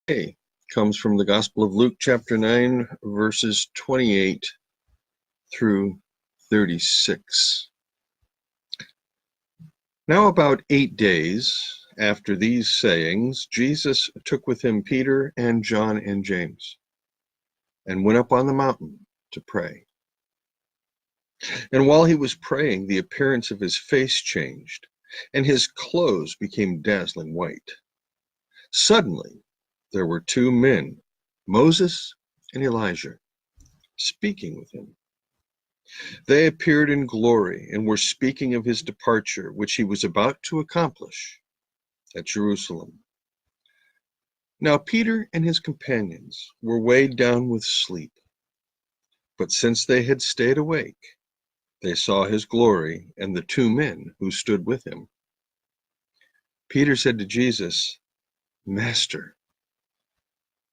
today comes from the Gospel of Luke, chapter 9, verses 28 through 36. Now about 8 days after these sayings, Jesus took with him Peter and John and James, and went up on the mountain to pray. And while he was praying, the appearance of his face changed, and his clothes became dazzling white. Suddenly, there were two men, Moses and Elijah, speaking with him. They appeared in glory and were speaking of his departure, which he was about to accomplish at Jerusalem. Now Peter and his companions were weighed down with sleep, but since they had stayed awake, they saw his glory and the two men who stood with him. Peter said to Jesus, "Master,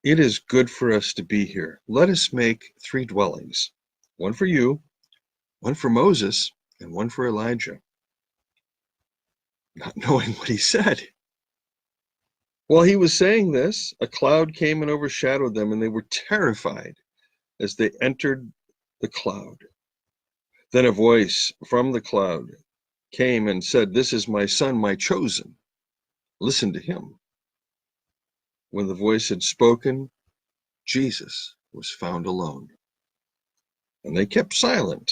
it is good for us to be here. Let us make 3 dwellings, one for you, one for Moses, and one for Elijah." Not knowing what he said. While he was saying this, a cloud came and overshadowed them, and they were terrified as they entered the cloud. Then a voice from the cloud came and said, "This is my son, my chosen. Listen to him." When the voice had spoken, Jesus was found alone. And they kept silent,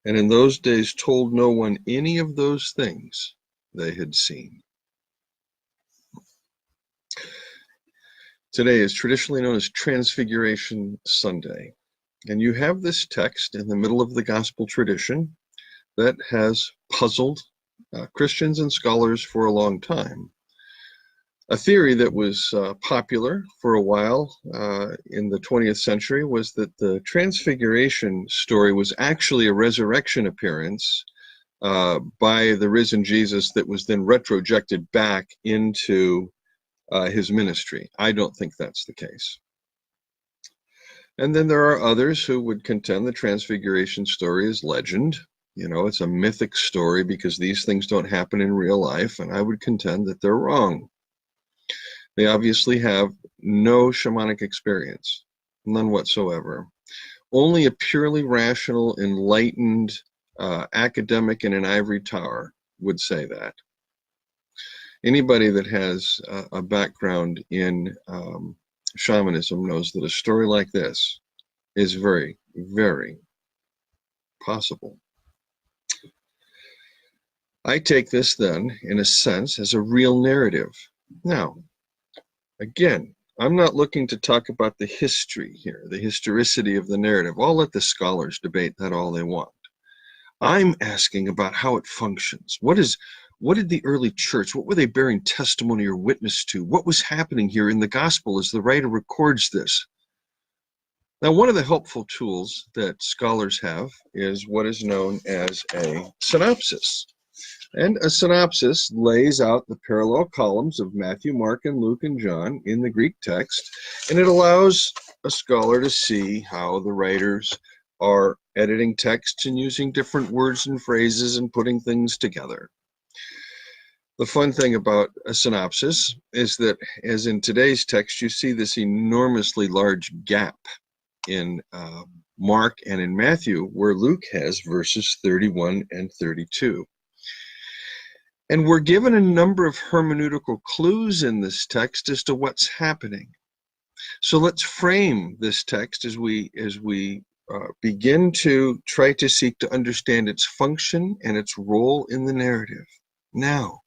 and in those days told no one any of those things they had seen. Today is traditionally known as Transfiguration Sunday. And you have this text in the middle of the gospel tradition that has puzzled Christians and scholars for a long time. A theory that was popular for a while in the 20th century was that the Transfiguration story was actually a resurrection appearance by the risen Jesus that was then retrojected back into his ministry. I don't think that's the case. And then there are others who would contend the Transfiguration story is legend. You know, it's a mythic story because these things don't happen in real life, and I would contend that they're wrong. They obviously have no shamanic experience, none whatsoever. Only a purely rational, enlightened academic in an ivory tower would say that. Anybody that has a background in shamanism knows that a story like this is very, very possible. I take this then, in a sense, as a real narrative. Now, again, I'm not looking to talk about the history here, the historicity of the narrative. I'll let the scholars debate that all they want. I'm asking about how it functions. What did the early church, what were they bearing testimony or witness to? What was happening here in the gospel as the writer records this? Now, one of the helpful tools that scholars have is what is known as a synopsis. And a synopsis lays out the parallel columns of Matthew, Mark, and Luke, and John in the Greek text, and it allows a scholar to see how the writers are editing texts and using different words and phrases and putting things together. The fun thing about a synopsis is that, as in today's text, you see this enormously large gap in Mark and in Matthew, where Luke has verses 31 and 32. And we're given a number of hermeneutical clues in this text as to what's happening. So let's frame this text as we begin to try to seek to understand its function and its role in the narrative. Now,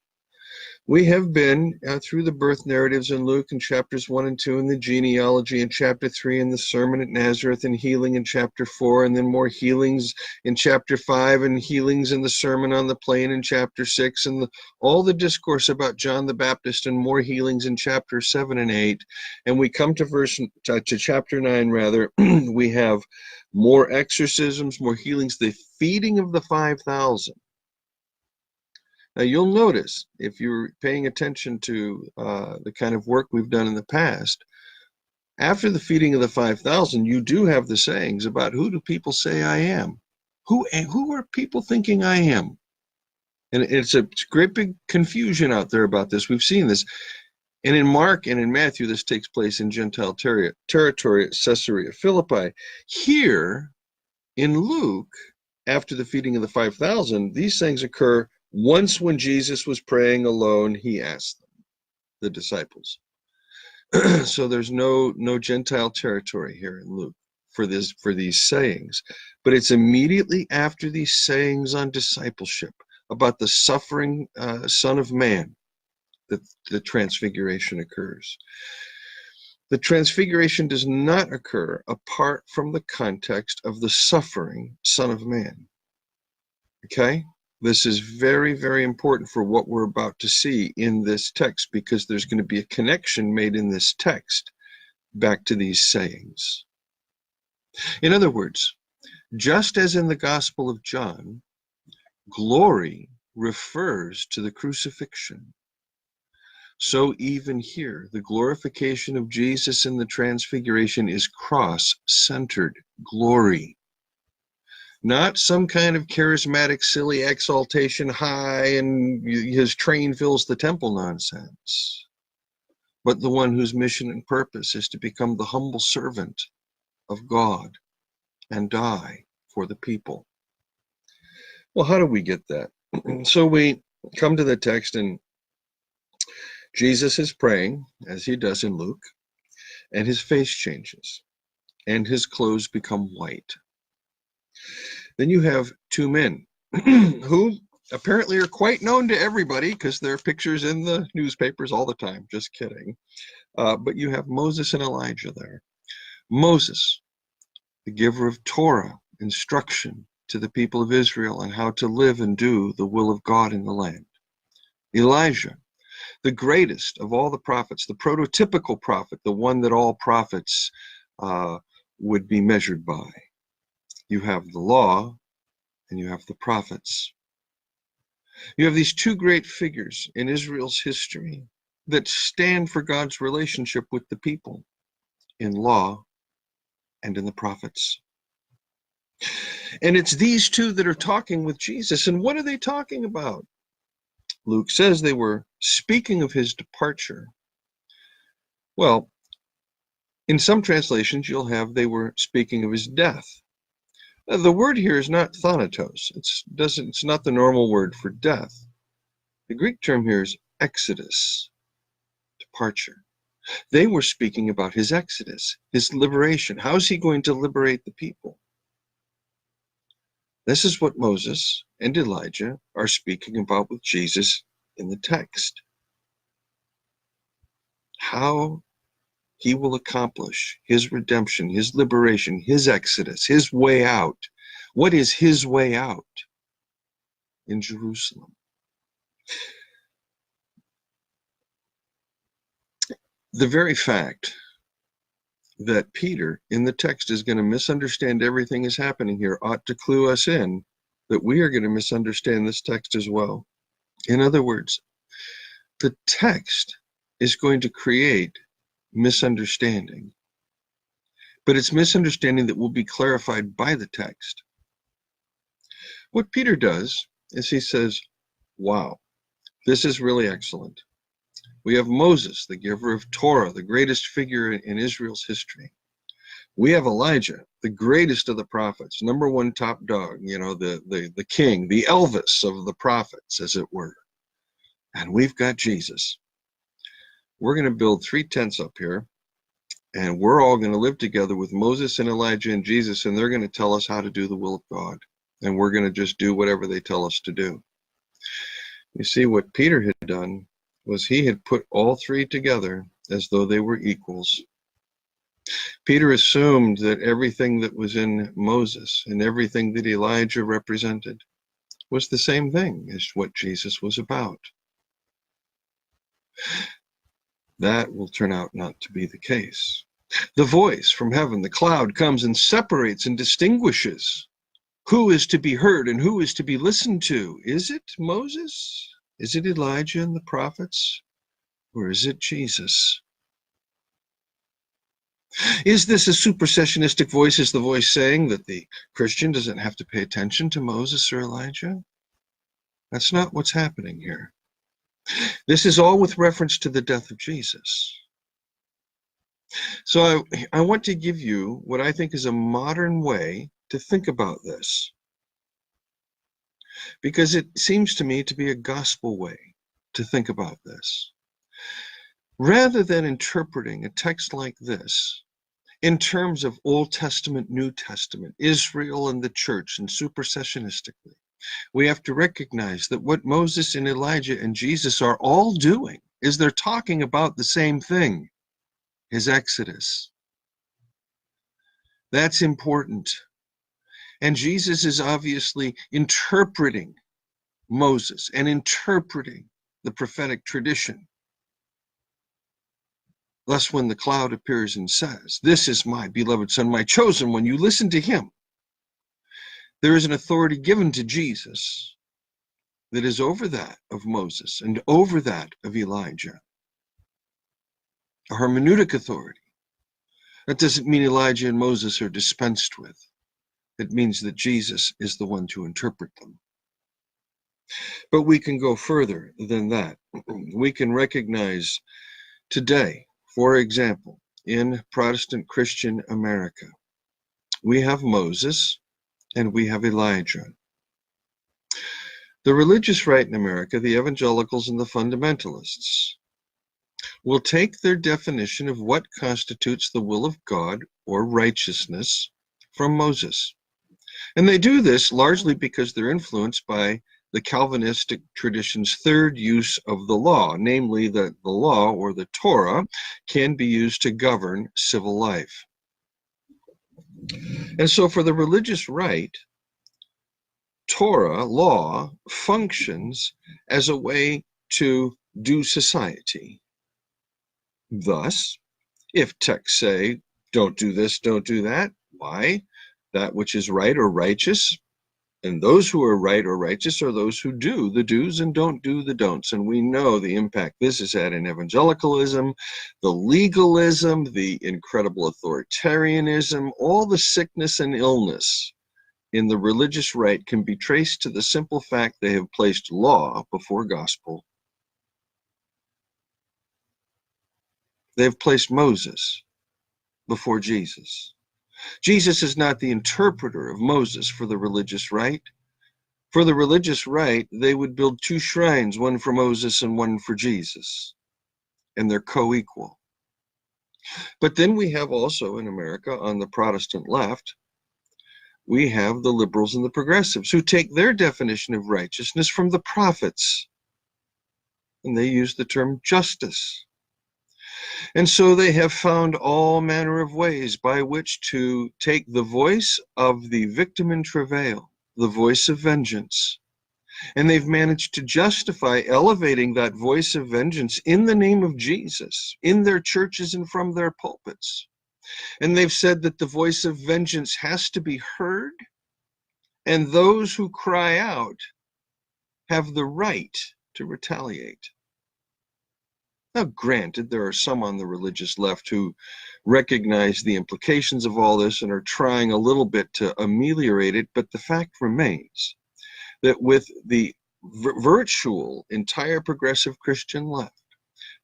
we have been through the birth narratives in Luke in chapters 1 and 2, and the genealogy in chapter 3, and the sermon at Nazareth, and healing in chapter 4, and then more healings in chapter 5, and healings in the sermon on the plain in chapter 6, and all the discourse about John the Baptist, and more healings in chapter 7 and 8. And we come to chapter 9, rather. We have more exorcisms, more healings, the feeding of the 5,000. Now, you'll notice, if you're paying attention to the kind of work we've done in the past, after the feeding of the 5,000, you do have the sayings about who do people say I am? Who are people thinking I am? And it's a great big confusion out there about this. We've seen this. And in Mark and in Matthew, this takes place in Gentile territory at Caesarea Philippi. Here, in Luke, after the feeding of the 5,000, these things occur once when Jesus was praying alone. He asked them, the disciples. So there's no Gentile territory here in Luke for these sayings, but it's immediately after these sayings on discipleship about the suffering Son of Man that the transfiguration occurs. The transfiguration does not occur apart from the context of the suffering Son of Man. Okay? This is very, very important for what we're about to see in this text, because there's going to be a connection made in this text back to these sayings. In other words, just as in the Gospel of John, glory refers to the crucifixion, so even here, the glorification of Jesus in the Transfiguration is cross-centered glory. Not some kind of charismatic, silly exaltation high and his train fills the temple nonsense, but the one whose mission and purpose is to become the humble servant of God and die for the people. Well, how do we get that? So we come to the text, and Jesus is praying, as he does in Luke, and his face changes, and his clothes become white. Then you have two men who apparently are quite known to everybody because there are pictures in the newspapers all the time. Just kidding. But you have Moses and Elijah there. Moses, the giver of Torah, instruction to the people of Israel on how to live and do the will of God in the land. Elijah, the greatest of all the prophets, the prototypical prophet, the one that all prophets would be measured by. You have the law and you have the prophets. You have these two great figures in Israel's history that stand for God's relationship with the people in law and in the prophets. And it's these two that are talking with Jesus. And what are they talking about? Luke says they were speaking of his departure. Well, in some translations, you'll have they were speaking of his death. The word here is not thanatos. It's not the normal word for death. The Greek term here is exodus, departure. They were speaking about his exodus, his liberation. How is he going to liberate the people? This is what Moses and Elijah are speaking about with Jesus in the text. How he will accomplish his redemption, his liberation, his exodus, his way out. What is his way out? In Jerusalem. The very fact that Peter in the text is going to misunderstand everything that's happening here ought to clue us in that we are going to misunderstand this text as well. In other words, the text is going to create misunderstanding, but it's misunderstanding that will be clarified by the text. What Peter does is he says, wow, this is really excellent. We have Moses, the giver of Torah, the greatest figure in Israel's history. We have Elijah, the greatest of the prophets, number one top dog, the king, the Elvis of the prophets, as it were. And we've got Jesus. We're going to build 3 tents up here, and we're all going to live together with Moses and Elijah and Jesus, and they're going to tell us how to do the will of God. And we're going to just do whatever they tell us to do. You see, what Peter had done was he had put all 3 together as though they were equals. Peter assumed that everything that was in Moses and everything that Elijah represented was the same thing as what Jesus was about. That will turn out not to be the case. The voice from heaven, the cloud, comes and separates and distinguishes who is to be heard and who is to be listened to. Is it Moses? Is it Elijah and the prophets? Or is it Jesus? Is this a supersessionistic voice? Is the voice saying that the Christian doesn't have to pay attention to Moses or Elijah? That's not what's happening here. This is all with reference to the death of Jesus. So I want to give you what I think is a modern way to think about this, because it seems to me to be a gospel way to think about this. Rather than interpreting a text like this in terms of Old Testament, New Testament, Israel and the church, and supersessionistically, we have to recognize that what Moses and Elijah and Jesus are all doing is they're talking about the same thing, his Exodus. That's important. And Jesus is obviously interpreting Moses and interpreting the prophetic tradition. Thus, when the cloud appears and says, "This is my beloved Son, my chosen one," you listen to him. There is an authority given to Jesus that is over that of Moses and over that of Elijah. A hermeneutic authority. That doesn't mean Elijah and Moses are dispensed with. It means that Jesus is the one to interpret them. But we can go further than that. We can recognize today, for example, in Protestant Christian America, we have Moses and we have Elijah. The religious right in America, the evangelicals and the fundamentalists, will take their definition of what constitutes the will of God or righteousness from Moses. And they do this largely because they're influenced by the Calvinistic tradition's third use of the law, namely that the law, or the Torah, can be used to govern civil life. And so for the religious right, Torah, law, functions as a way to do society. Thus, if texts say, "Don't do this, don't do that," why? That which is right or righteous, and those who are right or righteous are those who do the do's and don't do the don'ts. And we know the impact this has had in evangelicalism, the legalism, the incredible authoritarianism, all the sickness and illness in the religious right can be traced to the simple fact they have placed law before gospel. They've placed Moses before Jesus. Jesus is not the interpreter of Moses for the religious right. For the religious right, they would build two shrines, one for Moses and one for Jesus, and they're co-equal. But then we have also in America, on the Protestant left, we have the liberals and the progressives who take their definition of righteousness from the prophets, and they use the term justice. And so they have found all manner of ways by which to take the voice of the victim in travail, the voice of vengeance, and they've managed to justify elevating that voice of vengeance in the name of Jesus, in their churches and from their pulpits. And they've said that the voice of vengeance has to be heard, and those who cry out have the right to retaliate. Now, granted, there are some on the religious left who recognize the implications of all this and are trying a little bit to ameliorate it, but the fact remains that with the virtual entire progressive Christian left,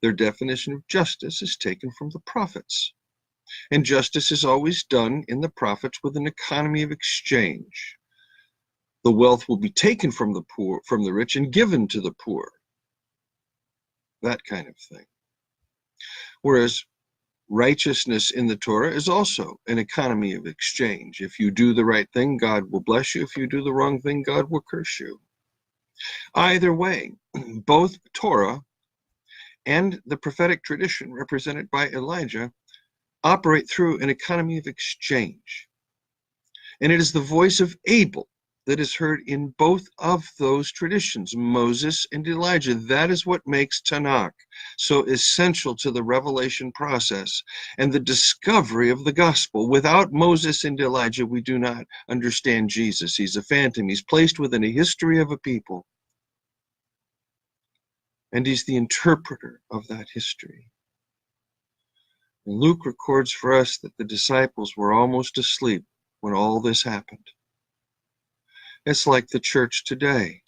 their definition of justice is taken from the prophets. And justice is always done in the prophets with an economy of exchange. The wealth will be taken from the poor, from the rich, and given to the poor. That kind of thing. Whereas righteousness in the Torah is also an economy of exchange. If you do the right thing, God will bless you. If you do the wrong thing, God will curse you. Either way, both Torah and the prophetic tradition represented by Elijah operate through an economy of exchange. And it is the voice of Abel that is heard in both of those traditions, Moses and Elijah. That is what makes Tanakh so essential to the revelation process and the discovery of the gospel. Without Moses and Elijah, we do not understand Jesus. He's a phantom. He's placed within a history of a people. And he's the interpreter of that history. And Luke records for us that the disciples were almost asleep when all this happened. It's like the church today.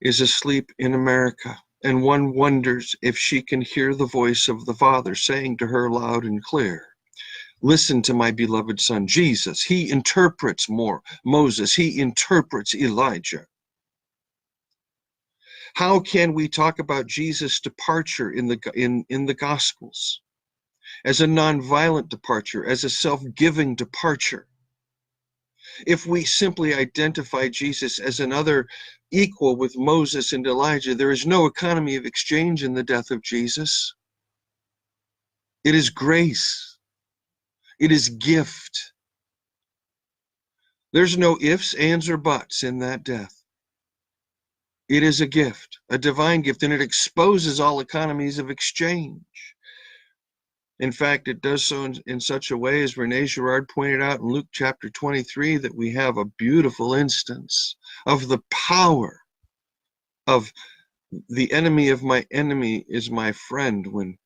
is asleep in America, and one wonders if she can hear the voice of the Father saying to her loud and clear, listen to my beloved son, Jesus. He interprets Moses. He interprets Elijah. How can we talk about Jesus' departure in the Gospels as a nonviolent departure, as a self-giving departure, if we simply identify Jesus as another equal with Moses and Elijah? There is no economy of exchange in the death of Jesus. It is grace. It is gift. There's no ifs, ands, or buts in that death. It is a gift, a divine gift, and it exposes all economies of exchange. In fact, it does so in such a way, as Rene Girard pointed out in Luke chapter 23, that we have a beautiful instance of the power of the enemy of my enemy is my friend, when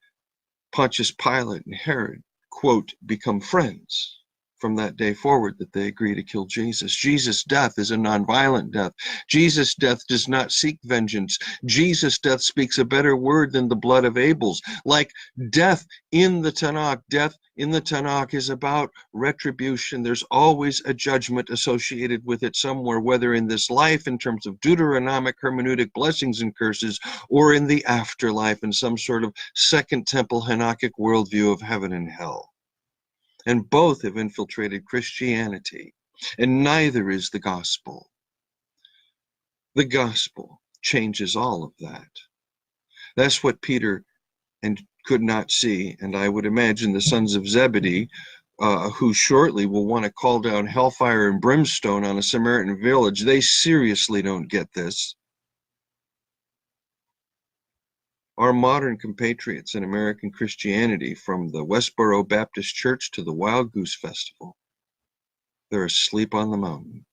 Pontius Pilate and Herod, quote, become friends. From that day forward that they agree to kill Jesus. Jesus' death is a nonviolent death. Jesus' death does not seek vengeance. Jesus' death speaks a better word than the blood of Abel's. Like death in the Tanakh is about retribution. There's always a judgment associated with it somewhere, whether in this life in terms of Deuteronomic hermeneutic blessings and curses, or in the afterlife in some sort of second temple Hanokkic worldview of heaven and hell. And both have infiltrated Christianity, and neither is the gospel. The gospel changes all of that. That's what Peter could not see, and I would imagine the sons of Zebedee, who shortly will want to call down hellfire and brimstone on a Samaritan village, they seriously don't get this. Our modern compatriots in American Christianity, from the Westboro Baptist Church to the Wild Goose Festival, they're asleep on the mountain.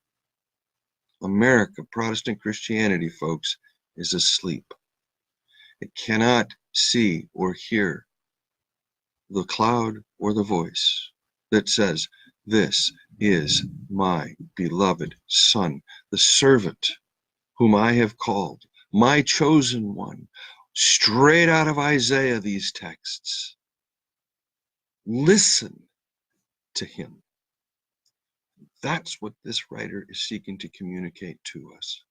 America, Protestant Christianity, folks, is asleep. It cannot see or hear the cloud or the voice that says, this is my beloved Son, the servant whom I have called, my chosen one. Straight out of Isaiah, these texts. Listen to him. That's what this writer is seeking to communicate to us.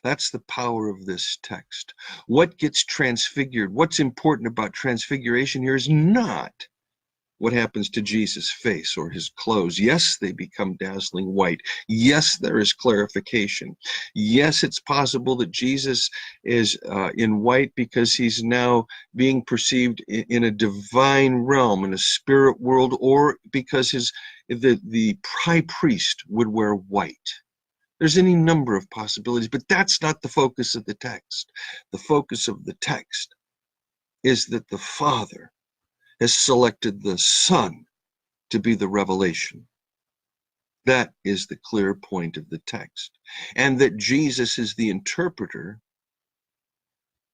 That's the power of this text. What gets transfigured, what's important about transfiguration here is not what happens to Jesus' face or his clothes. Yes, they become dazzling white. Yes, there is clarification. Yes, it's possible that Jesus is in white because he's now being perceived in a divine realm, in a spirit world, or because the high priest would wear white. There's any number of possibilities, but that's not the focus of the text. The focus of the text is that the Father has selected the Son to be the revelation. That is the clear point of the text. And that Jesus is the interpreter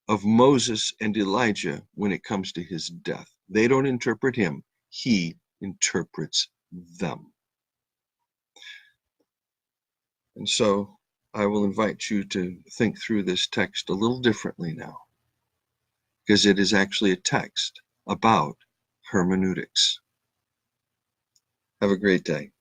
of Moses and Elijah when it comes to his death. They don't interpret him. He interprets them. And so I will invite you to think through this text a little differently now, because it is actually a text about hermeneutics. Have a great day.